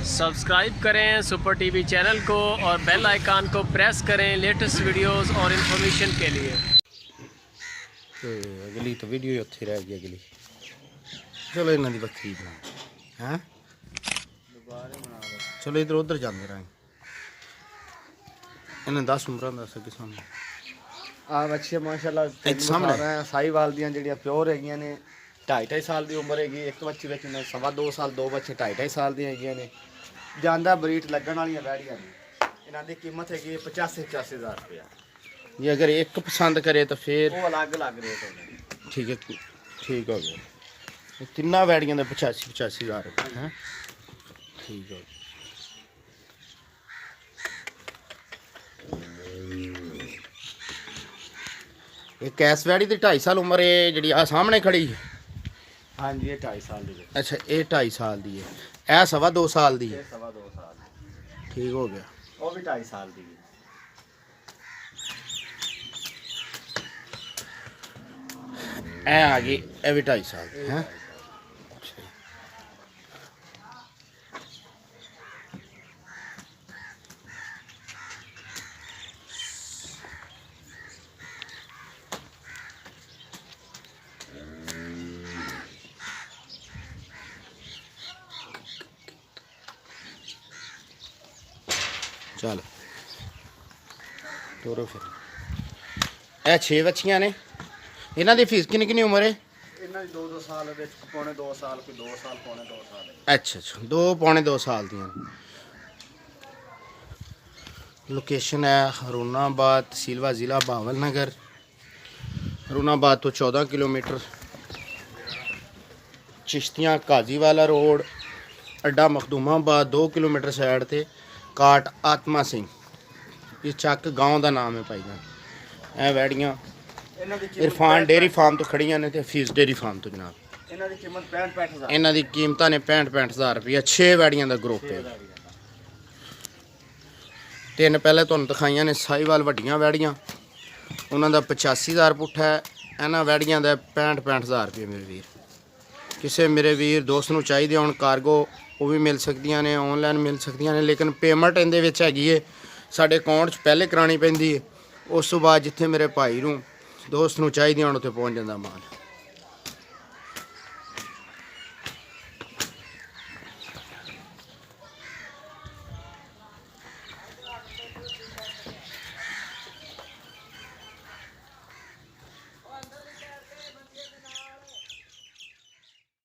Subscribe करें super TV channel को और बेल आइकन को प्रेस करें लेटेस्ट वीडियोस और इन्फॉर्मेशन के लिए। तो अगली तो वीडियो उत्थे रह गई अगली। चलो इन्हों की बखरी बना हैं चलो इधर उधर जाते रहें। इन्हें 10 उम्र दस अगे सामने आ बच्चे माशाल्लाह एक सामने साहिवाल ਦੀਆਂ ਜਿਹੜੀਆਂ ਪਿਓਰ ਹੈਗੀਆਂ ਨੇ 2.5 ਸਾਲ ਦੀ ਉਮਰ ਹੈਗੀ। ਇੱਕ ਬੱਚੀ ਵਿੱਚ ਨੇ 2.5 ਸਾਲ, ਦੋ ਬੱਚੇ 2.5 ਸਾਲ ਦੀਆਂ ਹੈਗੀਆਂ ਨੇ। ਜਾਂਦਾ ਬਰੀਟ ਲੱਗਣ ਵਾਲੀਆਂ ਵੈੜੀਆਂ ਨੇ। ਇਹਨਾਂ ਦੀ ਕੀਮਤ ਹੈਗੀ 85,000 ਰੁਪਇਆ। ये अगर एक पसंद करे तो फिर ਉਹ ਅਲੱਗ-ਅਲੱਗ ਰੇਟ ਹੋਣੇ। ठीक है, ठीक हो गया। तिना वैड़ियां का 85,000 रुपये हैं। ठीक हो गया। एक कैस वैड़ी की 2.5 साल उम्र है जी आ सामने खड़ी है। हाँ जी ये 2.5 साल दी है। अच्छा ये 2.5 साल की है। यह 2.5 साल की है। 2.5 साल ठीक हो गया। वो भी 2.5 साल की है। ए आ गई ये भी 2.5 साल की है। चल ਤੋਰੋ ਫਿਰ ਇਹ 6 ਬੱਚੀਆਂ ਨੇ। ਇਹਨਾਂ ਦੀ ਫੀਸ ਕਿੰਨੀ ਕਿੰਨੀ ਉਮਰ ਹੈ? ਇਹਨਾਂ ਦੀ 2 ਸਾਲ ਵਿੱਚ ਪੌਣੇ 2 ਸਾਲ ਕੋਈ 2 ਸਾਲ ਪੌਣੇ 2 ਸਾਲ ਹੈ। ਅੱਛਾ ਅੱਛਾ 2 ਪੌਣੇ 2 ਸਾਲ ਦੀਆਂ ਨੇ। ਲੋਕੇਸ਼ਨ ਹੈ ਹਰੂਨਾਬਾਦ, ਤਹਿਸੀਲ ਜ਼ਿਲ੍ਹਾ ਬਹਾਵਲ ਨਗਰ। ਹਰੂਨਾਬਾਦ ਤੋਂ 14 ਕਿਲੋਮੀਟਰ, चिश्तियाँ काजीवाला रोड, अड्डा मखदूमाबाद 2 किलोमीटर साइड ते काट आत्मा सिंह। ये चक गाँव का नाम है भाईजान। ए वैड़ियाँ इरफान डेयरी फार्म तो खड़ियाँ ने ते हफीज़ डेयरी फार्म तो जनाब। ਇਹਨਾਂ ਦੀ ਕੀਮਤ 65,000। इन्हों की कीमत ने 65,000 रुपया। 6 वैड़ियाँ का ग्रुप है। 3 पहले तुहानू दिखाइयां ने साहिवाल वड्डियां वैड़ियां, उन्होंने 85,000 पुट्ठा है। इन्होंने वैड़ियां का 65,000 रुपये मेरे वीर। किसी मेरे वीर दोस्त नूं चाहिए होण कार्गो वो भी मिल सकदियां ने, ऑनलाइन मिल सकदियां ने, लेकिन पेमेंट इहदे विच हैगी है साडे अकाउंट च पहले करानी पैंदी है। उस तो बाद जिथे मेरे भाई नूं दोस्त नूं चाहिए होण उत्थे पहुंच जांदा माल।